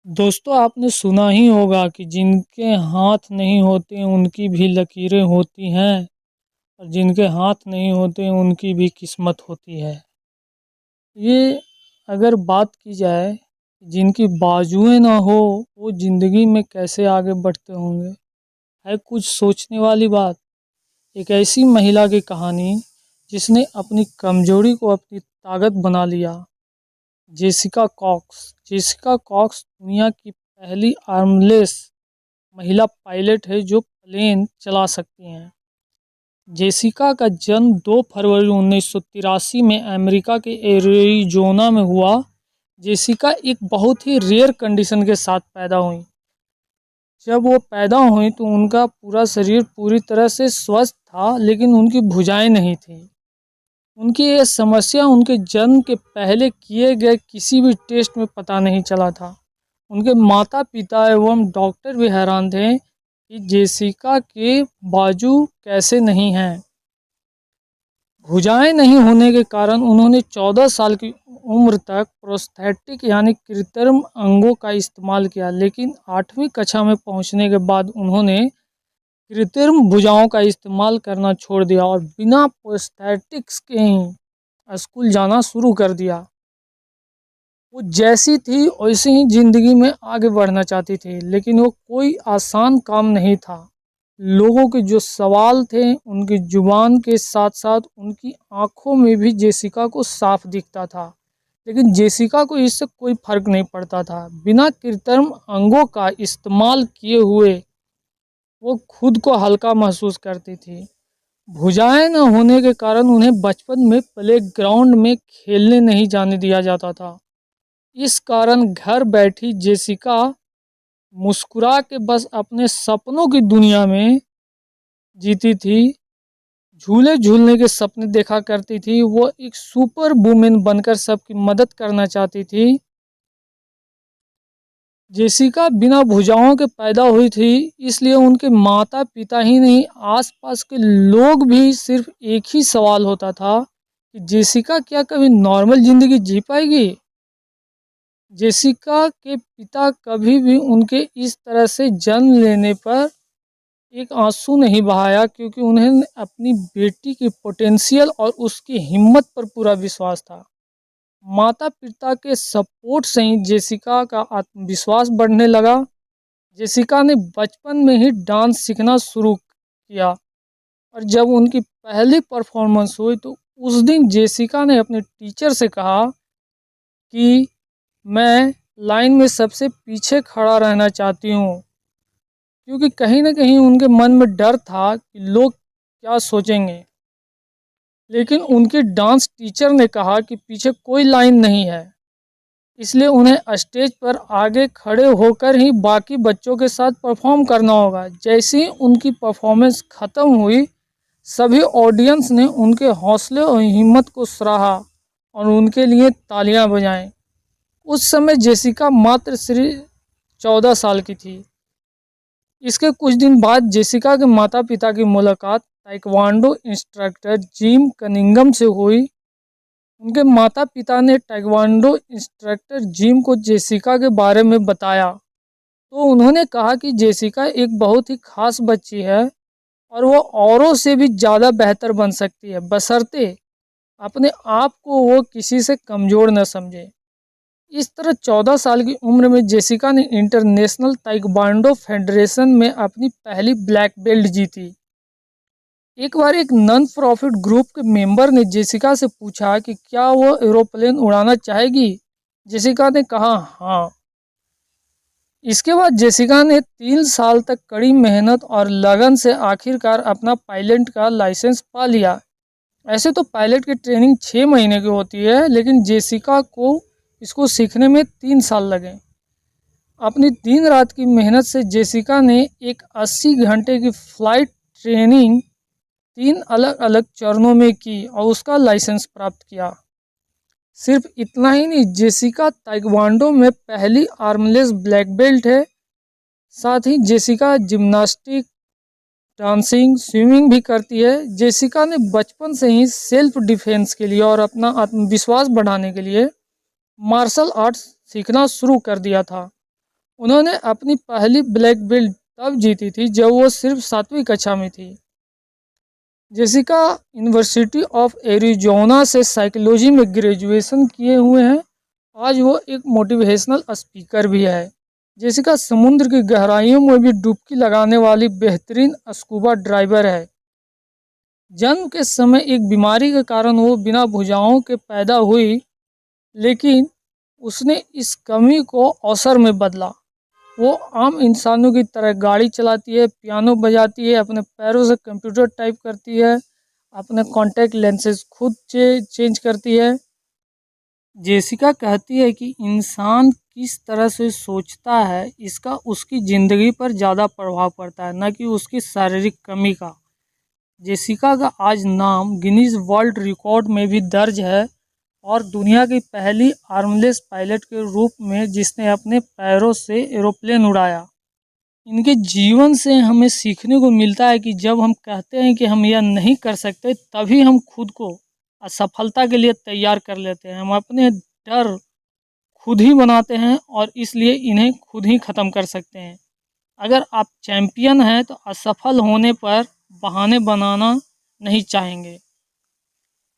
दोस्तों आपने सुना ही होगा कि जिनके हाथ नहीं होते उनकी भी लकीरें होती हैं और जिनके हाथ नहीं होते उनकी भी किस्मत होती है। ये अगर बात की जाए जिनकी बाजुएं ना हो वो ज़िंदगी में कैसे आगे बढ़ते होंगे, है कुछ सोचने वाली बात। एक ऐसी महिला की कहानी जिसने अपनी कमजोरी को अपनी ताकत बना लिया। Jessica COX. जेसिका कॉक्स दुनिया की पहली आर्मलेस महिला पायलट है जो प्लेन चला सकती हैं। जेसिका का जन्म 2 फरवरी 1983 में अमेरिका के एरिज़ोना में हुआ। जेसिका एक बहुत ही रेयर कंडीशन के साथ पैदा हुई। जब वो पैदा हुई तो उनका पूरा शरीर पूरी तरह से स्वस्थ था, लेकिन उनकी भुजाएं नहीं थीं। उनकी ये समस्या उनके जन्म के पहले किए गए किसी भी टेस्ट में पता नहीं चला था। उनके माता पिता एवं डॉक्टर भी हैरान थे कि जेसिका के बाजू कैसे नहीं हैं। भुजाएं नहीं होने के कारण उन्होंने 14 साल की उम्र तक प्रोस्थेटिक यानी कृत्रिम अंगों का इस्तेमाल किया, लेकिन 8वीं कक्षा में पहुंचने के बाद उन्होंने कृत्रिम भुजाओं का इस्तेमाल करना छोड़ दिया और बिना प्रोस्थेटिक्स के ही स्कूल जाना शुरू कर दिया। वो जैसी थी वैसे ही ज़िंदगी में आगे बढ़ना चाहती थी, लेकिन वो कोई आसान काम नहीं था। लोगों के जो सवाल थे उनकी जुबान के साथ साथ उनकी आंखों में भी जेसिका को साफ दिखता था, लेकिन जेसिका को इससे कोई फर्क नहीं पड़ता था। बिना कृत्रिम अंगों का इस्तेमाल किए हुए वो खुद को हल्का महसूस करती थी। भुजाएं न होने के कारण उन्हें बचपन में प्लेग्राउंड में खेलने नहीं जाने दिया जाता था। इस कारण घर बैठी जेसिका मुस्कुरा के बस अपने सपनों की दुनिया में जीती थी। झूले झूलने के सपने देखा करती थी। वो एक सुपर वुमेन बनकर सबकी मदद करना चाहती थी। जेसिका बिना भुजाओं के पैदा हुई थी, इसलिए उनके माता पिता ही नहीं आसपास के लोग भी सिर्फ एक ही सवाल होता था कि जेसिका क्या कभी नॉर्मल ज़िंदगी जी पाएगी। जेसिका के पिता कभी भी उनके इस तरह से जन्म लेने पर एक आंसू नहीं बहाया, क्योंकि उन्हें अपनी बेटी की पोटेंशियल और उसकी हिम्मत पर पूरा विश्वास था। माता पिता के सपोर्ट से ही जेसिका का आत्मविश्वास बढ़ने लगा। जेसिका ने बचपन में ही डांस सीखना शुरू किया और जब उनकी पहली परफॉर्मेंस हुई तो उस दिन जेसिका ने अपने टीचर से कहा कि मैं लाइन में सबसे पीछे खड़ा रहना चाहती हूँ, क्योंकि कहीं न कहीं उनके मन में डर था कि लोग क्या सोचेंगे। लेकिन उनके डांस टीचर ने कहा कि पीछे कोई लाइन नहीं है, इसलिए उन्हें स्टेज पर आगे खड़े होकर ही बाकी बच्चों के साथ परफॉर्म करना होगा। जैसे ही उनकी परफॉर्मेंस ख़त्म हुई, सभी ऑडियंस ने उनके हौसले और हिम्मत को सराहा और उनके लिए तालियां बजाएं। उस समय जेसिका मात्र सिर्फ 14 साल की थी। इसके कुछ दिन बाद जेसिका के माता पिता की मुलाकात ताइक्वांडो इंस्ट्रक्टर जिम कनिंगम से हुई। उनके माता पिता ने ताइक्वांडो इंस्ट्रक्टर जिम को जेसिका के बारे में बताया, तो उन्होंने कहा कि जेसिका एक बहुत ही खास बच्ची है और वो औरों से भी ज़्यादा बेहतर बन सकती है, बशर्ते अपने आप को वो किसी से कमज़ोर न समझे। इस तरह 14 साल की उम्र में जेसिका ने इंटरनेशनल ताइक्वांडो फेडरेशन में अपनी पहली ब्लैक बेल्ट जीती। एक बार एक नॉन प्रॉफिट ग्रुप के मेंबर ने जेसिका से पूछा कि क्या वो एरोप्लेन उड़ाना चाहेगी। जेसिका ने कहा हाँ। इसके बाद जेसिका ने 3 साल तक कड़ी मेहनत और लगन से आखिरकार अपना पायलट का लाइसेंस पा लिया। ऐसे तो पायलट की ट्रेनिंग 6 महीने की होती है, लेकिन जेसिका को इसको सीखने में 3 साल लगे। अपनी दिन रात की मेहनत से जेसिका ने एक 80 घंटे की फ्लाइट ट्रेनिंग 3 अलग-अलग चरणों में की और उसका लाइसेंस प्राप्त किया। सिर्फ इतना ही नहीं, जेसिका ताइक्वांडो में पहली आर्मलेस ब्लैक बेल्ट है। साथ ही जेसिका जिम्नास्टिक, डांसिंग, स्विमिंग भी करती है। जेसिका ने बचपन से ही सेल्फ डिफेंस के लिए और अपना आत्मविश्वास बढ़ाने के लिए मार्शल आर्ट्स सीखना शुरू कर दिया था। उन्होंने अपनी पहली ब्लैक बेल्ट तब जीती थी जब वो सिर्फ 7वीं कक्षा में थी। जेसिका यूनिवर्सिटी ऑफ एरिज़ोना से साइकोलॉजी में ग्रेजुएशन किए हुए हैं। आज वो एक मोटिवेशनल स्पीकर भी है। जेसिका समुद्र की गहराइयों में भी डुबकी लगाने वाली बेहतरीन स्कूबा ड्राइवर है। जन्म के समय एक बीमारी के कारण वो बिना भुजाओं के पैदा हुई, लेकिन उसने इस कमी को अवसर में बदला। वो आम इंसानों की तरह गाड़ी चलाती है, पियानो बजाती है, अपने पैरों से कंप्यूटर टाइप करती है, अपने कॉन्टैक्ट लेंसेज खुद चेंज करती है। जेसिका कहती है कि इंसान किस तरह से सोचता है इसका उसकी ज़िंदगी पर ज़्यादा प्रभाव पड़ता है, न कि उसकी शारीरिक कमी का। जेसिका का आज नाम गिनीज वर्ल्ड रिकॉर्ड में भी दर्ज है और दुनिया की पहली आर्मलेस पायलट के रूप में जिसने अपने पैरों से एरोप्लेन उड़ाया। इनके जीवन से हमें सीखने को मिलता है कि जब हम कहते हैं कि हम यह नहीं कर सकते, तभी हम खुद को असफलता के लिए तैयार कर लेते हैं। हम अपने डर खुद ही बनाते हैं और इसलिए इन्हें खुद ही ख़त्म कर सकते हैं। अगर आप चैंपियन हैं तो असफल होने पर बहाने बनाना नहीं चाहेंगे।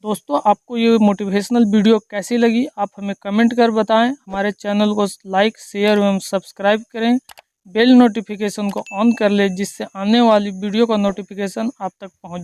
दोस्तों, आपको ये मोटिवेशनल वीडियो कैसी लगी आप हमें कमेंट कर बताएं। हमारे चैनल को लाइक, शेयर एवं सब्सक्राइब करें। बेल नोटिफिकेशन को ऑन कर लें जिससे आने वाली वीडियो का नोटिफिकेशन आप तक पहुंच